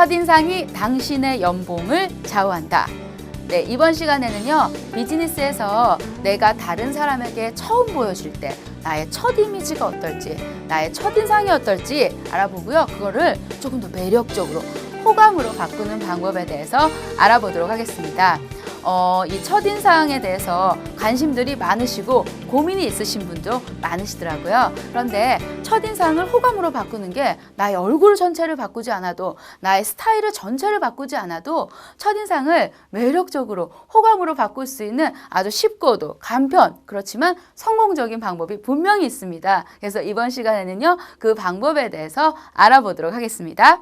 첫인상이 당신의 연봉을 좌우한다. 네, 이번 시간에는요, 비즈니스에서 내가 다른 사람에게 처음 보여줄 때 나의 첫 이미지가 어떨지, 나의 첫인상이 어떨지 알아보고요. 그거를 조금 더 매력적으로, 호감으로 바꾸는 방법에 대해서 알아보도록 하겠습니다. 이 첫인상에 대해서 관심들이 많으시고 고민이 있으신 분도 많으시더라고요. 그런데 첫인상을 호감으로 바꾸는 게 나의 얼굴 전체를 바꾸지 않아도, 나의 스타일을 전체를 바꾸지 않아도 첫인상을 매력적으로 호감으로 바꿀 수 있는 아주 쉽고도 간편, 그렇지만 성공적인 방법이 분명히 있습니다. 그래서 이번 시간에는요, 그 방법에 대해서 알아보도록 하겠습니다.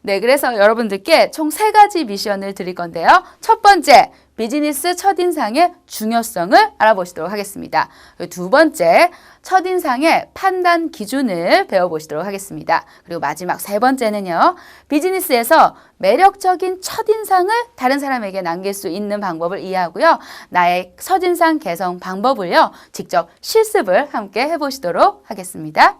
네, 그래서 여러분들께 총 3가지 미션을 드릴 건데요. 첫 번째, 비즈니스 첫인상의 중요성을 알아보시도록 하겠습니다. 두 번째, 첫인상의 판단 기준을 배워보시도록 하겠습니다. 그리고 마지막 3번째는요, 비즈니스에서 매력적인 첫인상을 다른 사람에게 남길 수 있는 방법을 이해하고요. 나의 첫인상 개선 방법을요, 직접 실습을 함께 해보시도록 하겠습니다.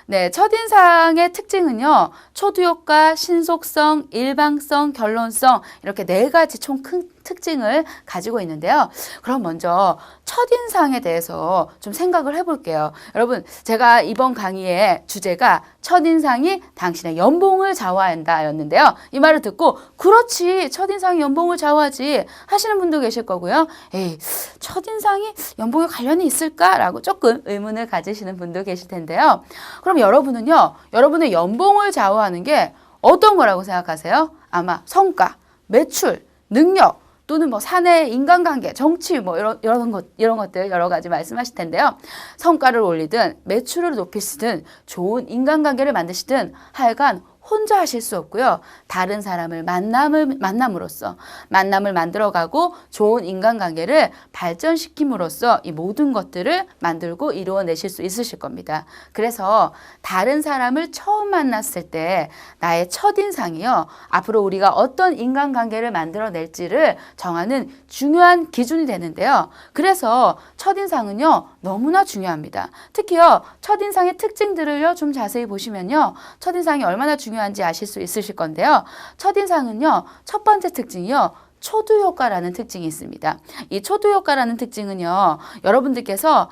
네, 첫인상의 특징은요, 초두효과, 신속성, 일방성, 결론성, 이렇게 4가지 총 큰 특징을 가지고 있는데요. 그럼 먼저 첫인상에 대해서 좀 생각을 해볼게요. 여러분, 제가 이번 강의의 주제가 첫인상이 당신의 연봉을 좌우한다 였는데요. 이 말을 듣고 그렇지, 첫인상이 연봉을 좌우하지 하시는 분도 계실 거고요. 에이, 첫인상이 연봉에 관련이 있을까라고 조금 의문을 가지시는 분도 계실 텐데요. 그럼 여러분은요, 여러분의 연봉을 좌우하는 게 어떤 거라고 생각하세요? 아마 성과, 매출, 능력, 또는 뭐 사내 인간관계, 정치 뭐 이런 것들 여러 가지 말씀하실 텐데요. 성과를 올리든 매출을 높이시든 좋은 인간관계를 만드시든 하여간 혼자 하실 수 없고요. 다른 사람을 만남으로써 만남을 만들어가고 좋은 인간관계를 발전시킴으로써 이 모든 것들을 만들고 이루어내실 수 있으실 겁니다. 그래서 다른 사람을 처음 만났을 때 나의 첫인상이요, 앞으로 우리가 어떤 인간관계를 만들어낼지를 정하는 중요한 기준이 되는데요. 그래서 첫인상은요, 너무나 중요합니다. 특히요, 첫인상의 특징들을요, 좀 자세히 보시면요, 첫인상이 얼마나 중요한지 아실 수 있으실 건데요. 첫인상은요, 첫 번째 특징이요, 초두효과라는 특징이 있습니다. 이 초두효과라는 특징은요, 여러분들께서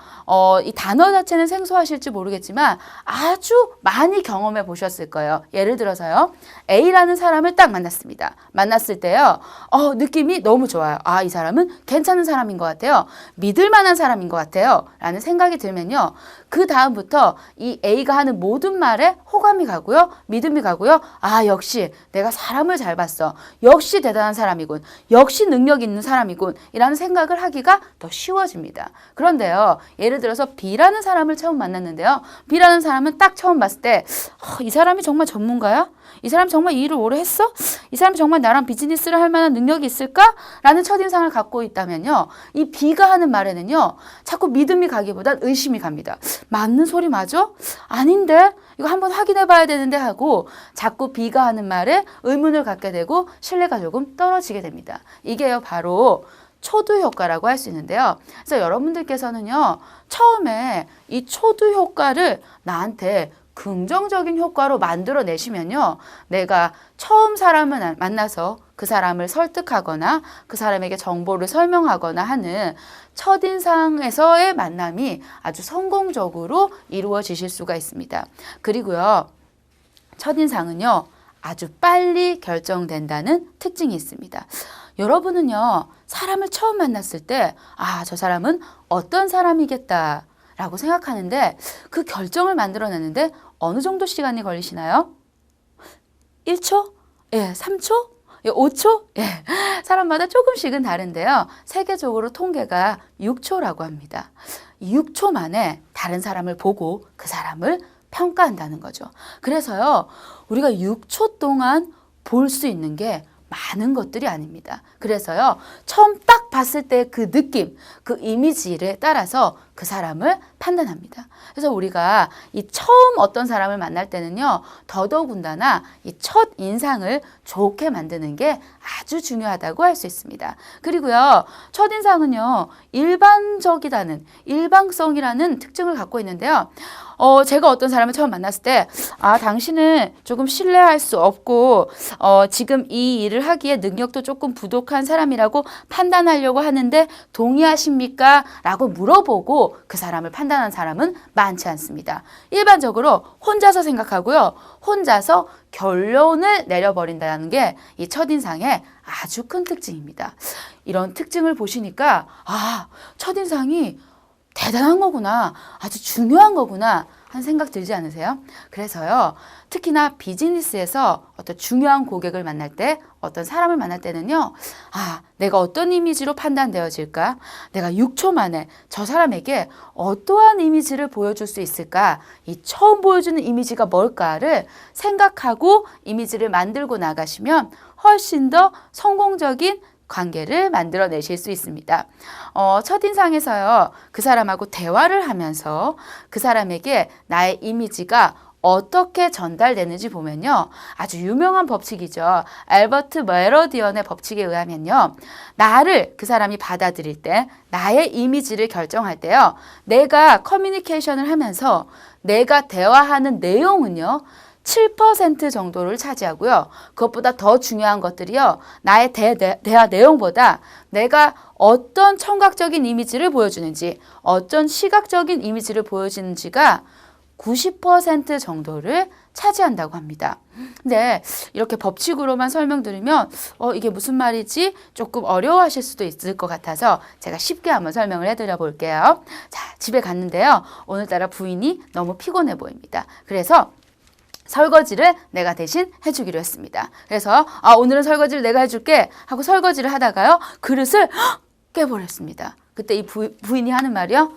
이 단어 자체는 생소하실지 모르겠지만 아주 많이 경험해 보셨을 거예요. 예를 들어서요, A라는 사람을 딱 만났습니다. 만났을 때요, 느낌이 너무 좋아요. 아, 이 사람은 괜찮은 사람인 것 같아요. 믿을 만한 사람인 것 같아요. 라는 생각이 들면요, 그 다음부터 이 A가 하는 모든 말에 호감이 가고요, 믿음이 가고요. 아, 역시 내가 사람을 잘 봤어. 역시 대단한 사람이군. 역시 능력 있는 사람이군. 이라는 생각을 하기가 더 쉬워집니다. 그런데요, 예를 들어서 B라는 사람을 처음 만났는데요. B라는 사람은 딱 처음 봤을 때, 이 사람이 정말 전문가야? 이 사람 정말 이 일을 오래 했어? 이 사람이 정말 나랑 비즈니스를 할 만한 능력이 있을까? 라는 첫인상을 갖고 있다면요, 이 B가 하는 말에는요, 자꾸 믿음이 가기보단 의심이 갑니다. 맞는 소리 맞아? 아닌데? 이거 한번 확인해 봐야 되는데 하고 자꾸 B가 하는 말에 의문을 갖게 되고 신뢰가 조금 떨어지게 됩니다. 이게요, 바로 초두 효과라고 할 수 있는데요. 그래서 여러분들께서는요, 처음에 이 초두 효과를 나한테 긍정적인 효과로 만들어내시면요, 내가 처음 사람을 만나서 그 사람을 설득하거나 그 사람에게 정보를 설명하거나 하는 첫인상에서의 만남이 아주 성공적으로 이루어지실 수가 있습니다. 그리고요, 첫인상은요, 아주 빨리 결정된다는 특징이 있습니다. 여러분은요, 사람을 처음 만났을 때, 아, 저 사람은 어떤 사람이겠다 라고 생각하는데 그 결정을 만들어내는데 어느 정도 시간이 걸리시나요? 1초? 예, 3초? 예, 5초? 예, 사람마다 조금씩은 다른데요. 세계적으로 통계가 6초라고 합니다. 6초 만에 다른 사람을 보고 그 사람을 평가한다는 거죠. 그래서요, 우리가 6초 동안 볼 수 있는 게 많은 것들이 아닙니다. 그래서요, 처음 딱 봤을 때 그 느낌, 그 이미지에 따라서 그 사람을 판단합니다. 그래서 우리가 이 처음 어떤 사람을 만날 때는요, 더더군다나 이 첫 인상을 좋게 만드는 게 아주 중요하다고 할 수 있습니다. 그리고요, 첫인상은요, 일방성이라는 특징을 갖고 있는데요. 제가 어떤 사람을 처음 만났을 때, 당신은 조금 신뢰할 수 없고, 지금 이 일을 하기에 능력도 조금 부족한 사람이라고 판단하려고 하는데 동의하십니까? 라고 물어보고 그 사람을 판단한 사람은 많지 않습니다. 일반적으로 혼자서 생각하고요. 혼자서 결론을 내려버린다는 게 이 첫인상의 아주 큰 특징입니다. 이런 특징을 보시니까, 첫인상이 대단한 거구나, 아주 중요한 거구나 하는 생각 들지 않으세요? 그래서요, 특히나 비즈니스에서 어떤 중요한 고객을 만날 때, 어떤 사람을 만날 때는요, 내가 어떤 이미지로 판단되어질까? 내가 6초 만에 저 사람에게 어떠한 이미지를 보여줄 수 있을까? 이 처음 보여주는 이미지가 뭘까를 생각하고 이미지를 만들고 나가시면 훨씬 더 성공적인 관계를 만들어내실 수 있습니다. 첫인상에서요, 그 사람하고 대화를 하면서 그 사람에게 나의 이미지가 어떻게 전달되는지 보면요, 아주 유명한 법칙이죠. 알버트 메러디언의 법칙에 의하면요, 나를 그 사람이 받아들일 때, 나의 이미지를 결정할 때요, 내가 커뮤니케이션을 하면서 내가 대화하는 내용은요, 7% 정도를 차지하고요. 그것보다 더 중요한 것들이요, 나의 대화 내용보다 내가 어떤 청각적인 이미지를 보여주는지, 어떤 시각적인 이미지를 보여주는지가 90% 정도를 차지한다고 합니다. 근데 이렇게 법칙으로만 설명드리면 이게 무슨 말이지? 조금 어려워하실 수도 있을 것 같아서 제가 쉽게 한번 설명을 해드려 볼게요. 자, 집에 갔는데요. 오늘따라 부인이 너무 피곤해 보입니다. 그래서 설거지를 내가 대신 해주기로 했습니다. 그래서 오늘은 설거지를 내가 해줄게 하고 설거지를 하다가요, 그릇을 깨버렸습니다. 그때 이 부인이 하는 말이요,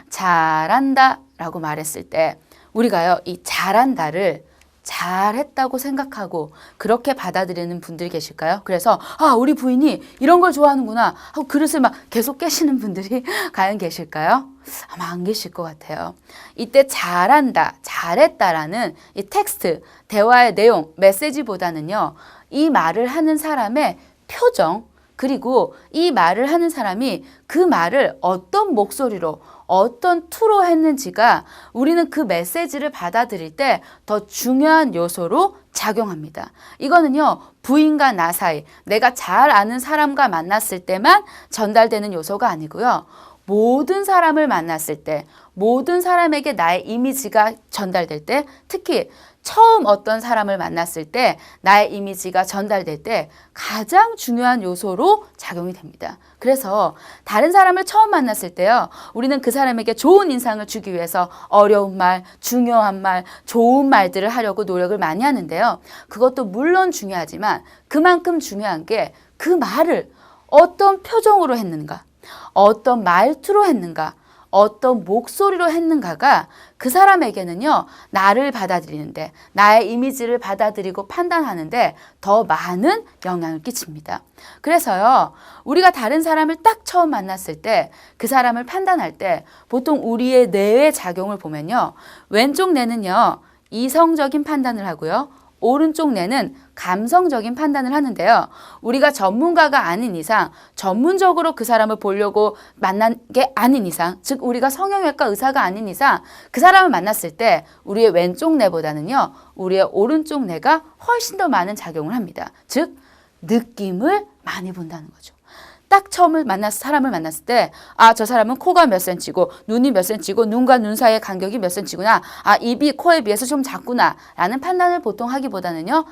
잘한다 라고 말했을 때, 우리가요, 이 잘한다를 잘했다고 생각하고 그렇게 받아들이는 분들이 계실까요? 그래서 우리 부인이 이런 걸 좋아하는구나 하고 그릇을 막 계속 깨시는 분들이 과연 계실까요? 아마 안 계실 것 같아요. 이때 잘한다, 잘했다라는 이 텍스트, 대화의 내용, 메시지보다는요, 이 말을 하는 사람의 표정, 그리고 이 말을 하는 사람이 그 말을 어떤 목소리로, 어떤 투로 했는지가 우리는 그 메시지를 받아들일 때 더 중요한 요소로 작용합니다. 이거는요, 부인과 나 사이, 내가 잘 아는 사람과 만났을 때만 전달되는 요소가 아니고요, 모든 사람을 만났을 때, 모든 사람에게 나의 이미지가 전달될 때, 특히 처음 어떤 사람을 만났을 때 나의 이미지가 전달될 때 가장 중요한 요소로 작용이 됩니다. 그래서 다른 사람을 처음 만났을 때요, 우리는 그 사람에게 좋은 인상을 주기 위해서 어려운 말, 중요한 말, 좋은 말들을 하려고 노력을 많이 하는데요. 그것도 물론 중요하지만 그만큼 중요한 게 그 말을 어떤 표정으로 했는가, 어떤 말투로 했는가, 어떤 목소리로 했는가가 그 사람에게는요, 나를 받아들이는데, 나의 이미지를 받아들이고 판단하는데 더 많은 영향을 끼칩니다. 그래서요, 우리가 다른 사람을 딱 처음 만났을 때, 그 사람을 판단할 때 보통 우리의 뇌의 작용을 보면요, 왼쪽 뇌는요, 이성적인 판단을 하고요, 오른쪽 뇌는 감성적인 판단을 하는데요. 우리가 전문가가 아닌 이상, 전문적으로 그 사람을 보려고 만난 게 아닌 이상, 즉 우리가 성형외과 의사가 아닌 이상 그 사람을 만났을 때 우리의 왼쪽 뇌보다는요, 우리의 오른쪽 뇌가 훨씬 더 많은 작용을 합니다. 즉 느낌을 많이 본다는 거죠. 딱 사람을 만났을 때, 저 사람은 코가 몇 센치고, 눈이 몇 센치고, 눈과 눈 사이의 간격이 몇 센치구나. 입이 코에 비해서 좀 작구나. 라는 판단을 보통 하기보다는요,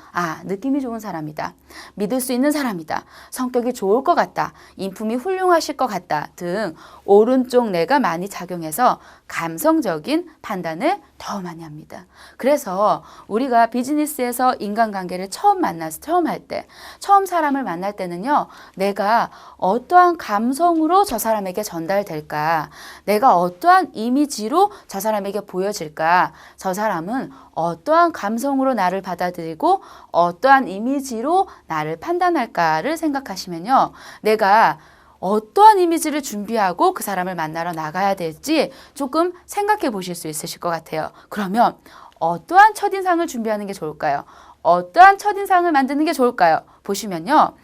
느낌이 좋은 사람이다. 믿을 수 있는 사람이다. 성격이 좋을 것 같다. 인품이 훌륭하실 것 같다. 등 오른쪽 뇌가 많이 작용해서 감성적인 판단을 더 많이 합니다. 그래서 우리가 비즈니스에서 인간관계를 처음 할 때, 처음 사람을 만날 때는요, 내가 어떠한 감성으로 저 사람에게 전달될까? 내가 어떠한 이미지로 저 사람에게 보여질까? 저 사람은 어떠한 감성으로 나를 받아들이고 어떠한 이미지로 나를 판단할까를 생각하시면요, 내가 어떠한 이미지를 준비하고 그 사람을 만나러 나가야 될지 조금 생각해 보실 수 있으실 것 같아요. 그러면 어떠한 첫인상을 준비하는 게 좋을까요? 어떠한 첫인상을 만드는 게 좋을까요? 보시면요.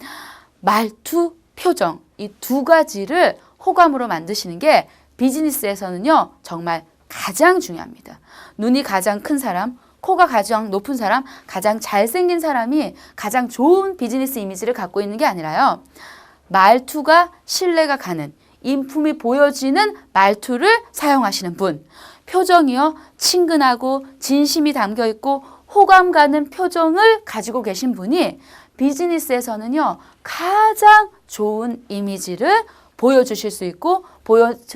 말투, 표정 이 두 가지를 호감으로 만드시는 게 비즈니스에서는요. 정말 가장 중요합니다. 눈이 가장 큰 사람, 코가 가장 높은 사람, 가장 잘생긴 사람이 가장 좋은 비즈니스 이미지를 갖고 있는 게 아니라요. 말투가 신뢰가 가는, 인품이 보여지는 말투를 사용하시는 분, 표정이요. 친근하고 진심이 담겨 있고 호감 가는 표정을 가지고 계신 분이 비즈니스에서는요. 가장 좋은 이미지를 보여주실 수 있고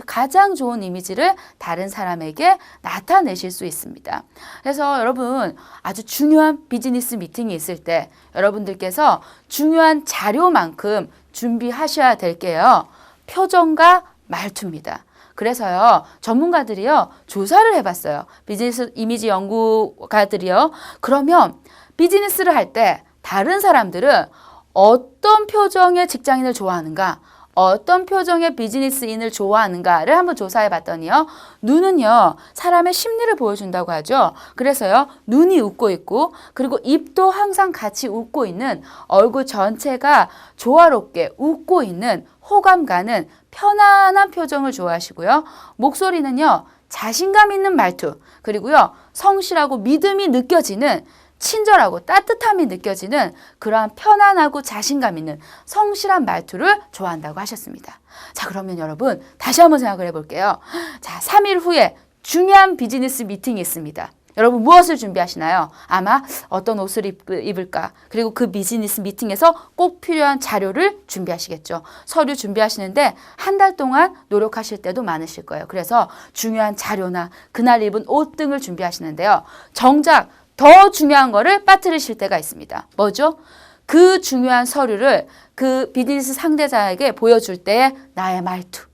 가장 좋은 이미지를 다른 사람에게 나타내실 수 있습니다. 그래서 여러분 아주 중요한 비즈니스 미팅이 있을 때 여러분들께서 중요한 자료만큼 준비하셔야 될 게요. 표정과 말투입니다. 그래서요. 전문가들이요. 조사를 해봤어요. 비즈니스 이미지 연구가들이요. 그러면 비즈니스를 할 때 다른 사람들은 어떤 표정의 직장인을 좋아하는가? 어떤 표정의 비즈니스인을 좋아하는가를 한번 조사해 봤더니요. 눈은요. 사람의 심리를 보여준다고 하죠. 그래서요. 눈이 웃고 있고 그리고 입도 항상 같이 웃고 있는 얼굴 전체가 조화롭게 웃고 있는 호감 가는 편안한 표정을 좋아하시고요. 목소리는요. 자신감 있는 말투 그리고요. 성실하고 믿음이 느껴지는 친절하고 따뜻함이 느껴지는 그러한 편안하고 자신감 있는 성실한 말투를 좋아한다고 하셨습니다. 자, 그러면 여러분 다시 한번 생각을 해볼게요. 자, 3일 후에 중요한 비즈니스 미팅이 있습니다. 여러분 무엇을 준비하시나요? 아마 어떤 옷을 입을까? 그리고 그 비즈니스 미팅에서 꼭 필요한 자료를 준비하시겠죠. 서류 준비하시는데 한 달 동안 노력하실 때도 많으실 거예요. 그래서 중요한 자료나 그날 입은 옷 등을 준비하시는데요. 정작 더 중요한 거를 빠뜨리실 때가 있습니다. 뭐죠? 그 중요한 서류를 그 비즈니스 상대자에게 보여줄 때의 나의 말투.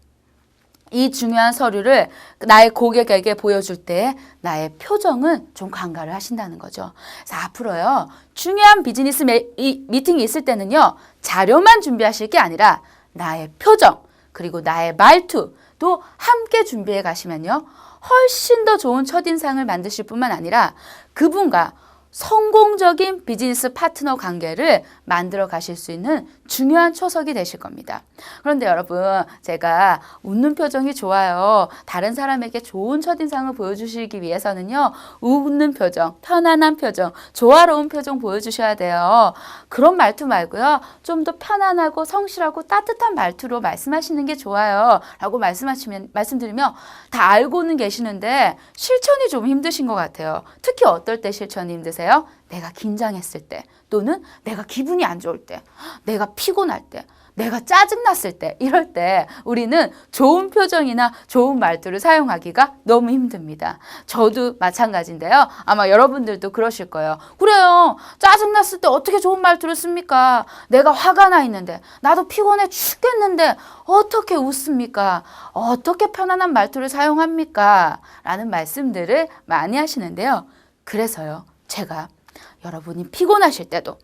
이 중요한 서류를 나의 고객에게 보여줄 때 나의 표정은 좀 관가를 하신다는 거죠. 그래서 앞으로요. 중요한 비즈니스 미팅이 있을 때는요. 자료만 준비하실 게 아니라 나의 표정 그리고 나의 말투도 함께 준비해 가시면요. 훨씬 더 좋은 첫인상을 만드실 뿐만 아니라 그분과 성공적인 비즈니스 파트너 관계를 만들어 가실 수 있는 중요한 초석이 되실 겁니다. 그런데 여러분 제가 웃는 표정이 좋아요. 다른 사람에게 좋은 첫인상을 보여주시기 위해서는요. 웃는 표정, 편안한 표정, 조화로운 표정 보여주셔야 돼요. 그런 말투 말고요. 좀 더 편안하고 성실하고 따뜻한 말투로 말씀하시는 게 좋아요. 라고 말씀드리면 다 알고는 계시는데 실천이 좀 힘드신 것 같아요. 특히 어떨 때 실천이 힘드세요? 내가 긴장했을 때 또는 내가 기분이 안 좋을 때 내가 피곤할 때 내가 짜증났을 때 이럴 때 우리는 좋은 표정이나 좋은 말투를 사용하기가 너무 힘듭니다. 저도 마찬가지인데요. 아마 여러분들도 그러실 거예요. 그래요. 짜증났을 때 어떻게 좋은 말투를 씁니까? 내가 화가 나 있는데 나도 피곤해 죽겠는데 어떻게 웃습니까? 어떻게 편안한 말투를 사용합니까? 라는 말씀들을 많이 하시는데요. 그래서요. 제가 여러분이 피곤하실 때도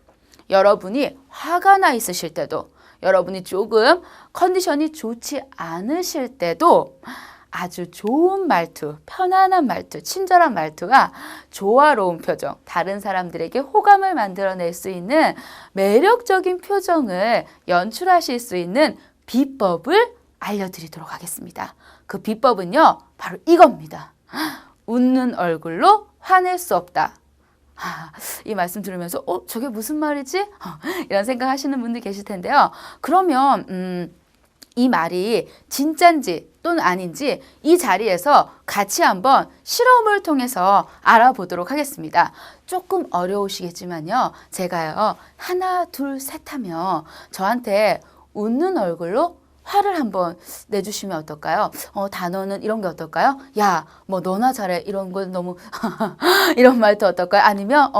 여러분이 화가 나 있으실 때도 여러분이 조금 컨디션이 좋지 않으실 때도 아주 좋은 말투, 편안한 말투, 친절한 말투가 조화로운 표정, 다른 사람들에게 호감을 만들어낼 수 있는 매력적인 표정을 연출하실 수 있는 비법을 알려드리도록 하겠습니다. 그 비법은요, 바로 이겁니다. 웃는 얼굴로 화낼 수 없다. 이 말씀 들으면서 저게 무슨 말이지? 이런 생각 하시는 분들 계실 텐데요. 그러면 이 말이 진짠지 또는 아닌지 이 자리에서 같이 한번 실험을 통해서 알아보도록 하겠습니다. 조금 어려우시겠지만요. 제가요. 하나, 둘, 셋 하면 저한테 웃는 얼굴로 화를 한번 내주시면 어떨까요? 단어는 이런 게 어떨까요? 야, 뭐 너나 잘해. 이런 건 너무 이런 말도 어떨까요? 아니면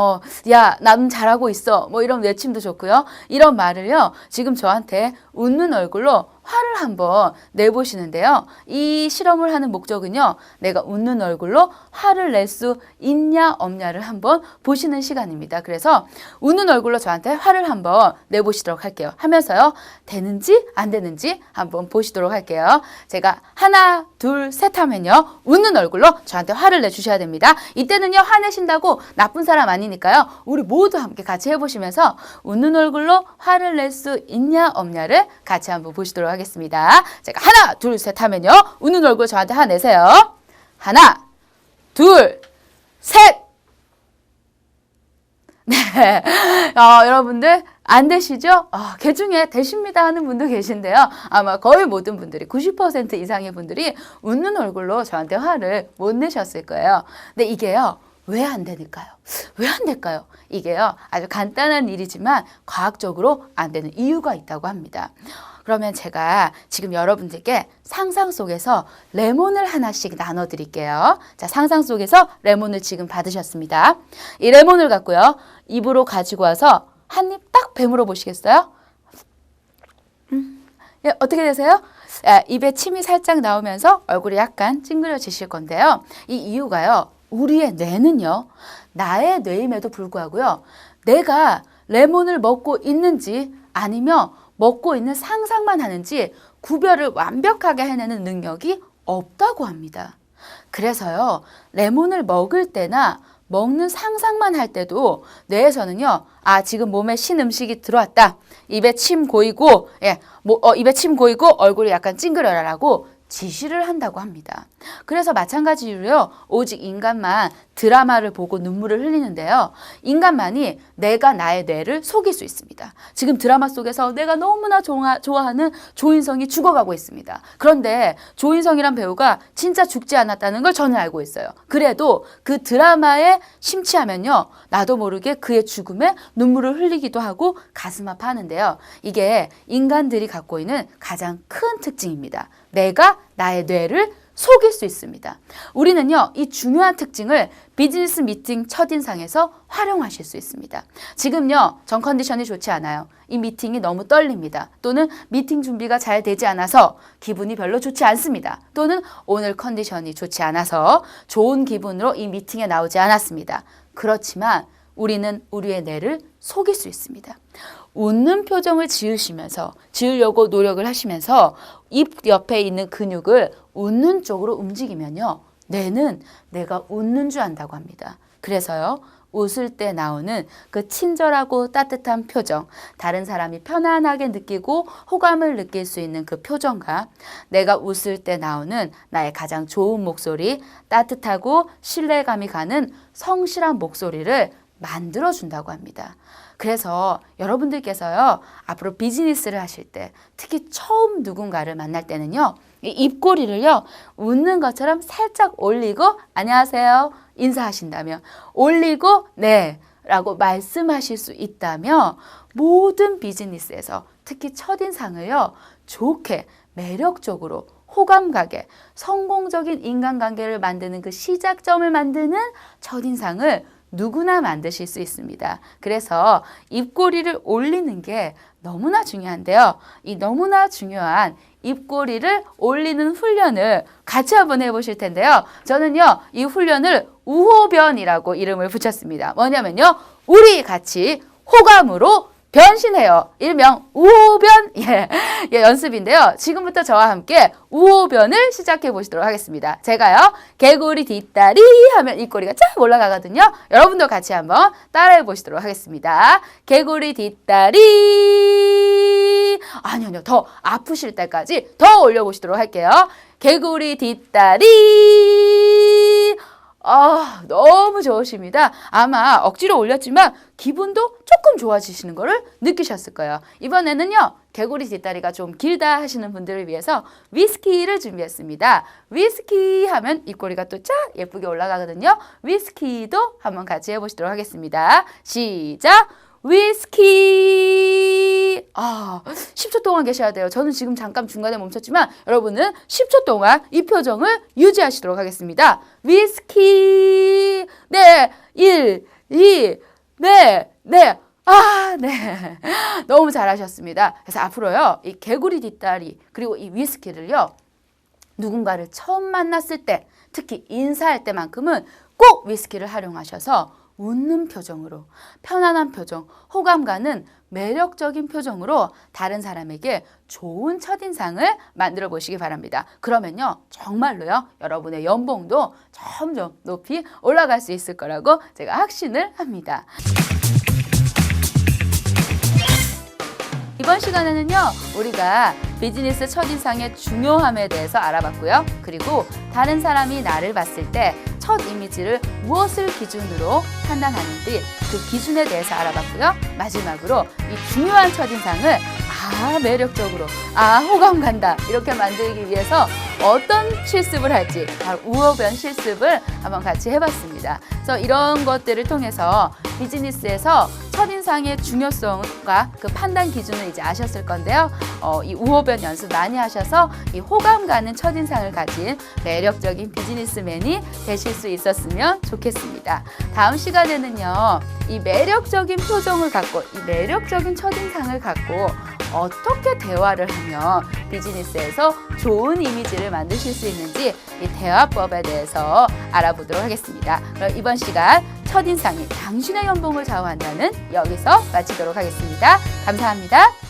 야, 나는 잘하고 있어. 뭐 이런 외침도 좋고요. 이런 말을요. 지금 저한테 웃는 얼굴로 화를 한번 내보시는데요. 이 실험을 하는 목적은요. 내가 웃는 얼굴로 화를 낼 수 있냐 없냐를 한번 보시는 시간입니다. 그래서 웃는 얼굴로 저한테 화를 한번 내보시도록 할게요. 하면서요. 되는지 안 되는지 한번 보시도록 할게요. 제가 하나, 둘, 셋 하면요. 웃는 얼굴로 저한테 화를 내주셔야 됩니다. 이때는요. 화내신다고 나쁜 사람 아니니까요. 우리 모두 함께 같이 해보시면서 웃는 얼굴로 화를 낼 수 있냐 없냐를 같이 한번 보시도록 하겠습니다. 제가 하나, 둘, 셋 하면요. 웃는 얼굴 저한테 화내세요. 하나, 둘, 셋! 네. 여러분들 안 되시죠? 그 중에 되십니다 하는 분도 계신데요. 아마 거의 모든 분들이 90% 이상의 분들이 웃는 얼굴로 저한테 화를 못 내셨을 거예요. 근데 이게요. 왜 안 되니까요? 왜 안 될까요? 이게요. 아주 간단한 일이지만 과학적으로 안 되는 이유가 있다고 합니다. 그러면 제가 지금 여러분들께 상상 속에서 레몬을 하나씩 나눠드릴게요. 자, 상상 속에서 레몬을 지금 받으셨습니다. 이 레몬을 갖고요. 입으로 가지고 와서 한 입 딱 베물어 보시겠어요? 예, 어떻게 되세요? 입에 침이 살짝 나오면서 얼굴이 약간 찡그려지실 건데요. 이 이유가요. 우리의 뇌는요. 나의 뇌임에도 불구하고요. 내가 레몬을 먹고 있는지 아니면 먹고 있는 상상만 하는지 구별을 완벽하게 해내는 능력이 없다고 합니다. 그래서요. 레몬을 먹을 때나 먹는 상상만 할 때도 뇌에서는요. 지금 몸에 신 음식이 들어왔다. 입에 침 고이고 입에 침 고이고 얼굴이 약간 찡그려라라고 지시를 한다고 합니다. 그래서 마찬가지로요. 오직 인간만 드라마를 보고 눈물을 흘리는데요. 인간만이 내가 나의 뇌를 속일 수 있습니다. 지금 드라마 속에서 내가 너무나 좋아하는 조인성이 죽어가고 있습니다. 그런데 조인성이란 배우가 진짜 죽지 않았다는 걸 저는 알고 있어요. 그래도 그 드라마에 심취하면요. 나도 모르게 그의 죽음에 눈물을 흘리기도 하고 가슴 아파하는데요. 이게 인간들이 갖고 있는 가장 큰 특징입니다. 내가 나의 뇌를 속일 수 있습니다. 우리는요, 이 중요한 특징을 비즈니스 미팅 첫인상에서 활용하실 수 있습니다. 지금요, 전 컨디션이 좋지 않아요. 이 미팅이 너무 떨립니다. 또는 미팅 준비가 잘 되지 않아서 기분이 별로 좋지 않습니다. 또는 오늘 컨디션이 좋지 않아서 좋은 기분으로 이 미팅에 나오지 않았습니다. 그렇지만 우리는 우리의 뇌를 속일 수 있습니다. 웃는 표정을 지으려고 노력을 하시면서 입 옆에 있는 근육을 웃는 쪽으로 움직이면요. 뇌는 내가 웃는 줄 안다고 합니다. 그래서요. 웃을 때 나오는 그 친절하고 따뜻한 표정, 다른 사람이 편안하게 느끼고 호감을 느낄 수 있는 그 표정과 내가 웃을 때 나오는 나의 가장 좋은 목소리, 따뜻하고 신뢰감이 가는 성실한 목소리를 만들어준다고 합니다. 그래서 여러분들께서요, 앞으로 비즈니스를 하실 때, 특히 처음 누군가를 만날 때는요, 이 입꼬리를요, 웃는 것처럼 살짝 올리고, 안녕하세요, 인사하신다면, 올리고, 네, 라고 말씀하실 수 있다면, 모든 비즈니스에서 특히 첫인상을요, 좋게, 매력적으로, 호감 가게, 성공적인 인간관계를 만드는 그 시작점을 만드는 첫인상을 누구나 만드실 수 있습니다. 그래서 입꼬리를 올리는 게 너무나 중요한데요. 이 너무나 중요한 입꼬리를 올리는 훈련을 같이 한번 해보실 텐데요. 저는요, 이 훈련을 우호변이라고 이름을 붙였습니다. 뭐냐면요, 우리 같이 호감으로 변신해요. 일명 우호변 연습인데요. 지금부터 저와 함께 우호변을 시작해 보시도록 하겠습니다. 제가요. 개구리 뒷다리 하면 입꼬리가 쫙 올라가거든요. 여러분도 같이 한번 따라해 보시도록 하겠습니다. 개구리 뒷다리 아니요. 더 아프실 때까지 더 올려보시도록 할게요. 개구리 뒷다리 너무 좋으십니다. 아마 억지로 올렸지만 기분도 조금 좋아지시는 거를 느끼셨을 거예요. 이번에는요. 개구리 뒷다리가 좀 길다 하시는 분들을 위해서 위스키를 준비했습니다. 위스키 하면 입꼬리가 또 쫙 예쁘게 올라가거든요. 위스키도 한번 같이 해보시도록 하겠습니다. 시작! 위스키 10초 동안 계셔야 돼요. 저는 지금 잠깐 중간에 멈췄지만 여러분은 10초 동안 이 표정을 유지하시도록 하겠습니다. 위스키 네 1, 2, 네 네. 너무 잘하셨습니다. 그래서 앞으로요, 이 개구리 뒷다리, 그리고 이 위스키를요, 누군가를 처음 만났을 때, 특히 인사할 때만큼은 꼭 위스키를 활용하셔서 웃는 표정으로, 편안한 표정, 호감 가는 매력적인 표정으로 다른 사람에게 좋은 첫인상을 만들어 보시기 바랍니다. 그러면요, 정말로요, 여러분의 연봉도 점점 높이 올라갈 수 있을 거라고 제가 확신을 합니다. 이번 시간에는요, 우리가 비즈니스 첫인상의 중요함에 대해서 알아봤고요. 그리고 다른 사람이 나를 봤을 때 첫 이미지를 무엇을 기준으로 판단하는지 그 기준에 대해서 알아봤고요. 마지막으로 이 중요한 첫인상을 매력적으로, 호감 간다 이렇게 만들기 위해서 어떤 실습을 할지, 바로 우호변 실습을 한번 같이 해봤습니다. 그래서 이런 것들을 통해서 비즈니스에서 첫인상의 중요성과 그 판단 기준을 이제 아셨을 건데요. 이 우호변 연습 많이 하셔서 이 호감 가는 첫인상을 가진 매력적인 비즈니스맨이 되실 수 있었으면 좋겠습니다. 다음 시간에는요, 이 매력적인 표정을 갖고, 이 매력적인 첫인상을 갖고 어떻게 대화를 하면 비즈니스에서 좋은 이미지를 만드실 수 있는지 이 대화법에 대해서 알아보도록 하겠습니다. 그럼 이번 시간 첫인상이 당신의 연봉을 좌우한다는 여기서 마치도록 하겠습니다. 감사합니다.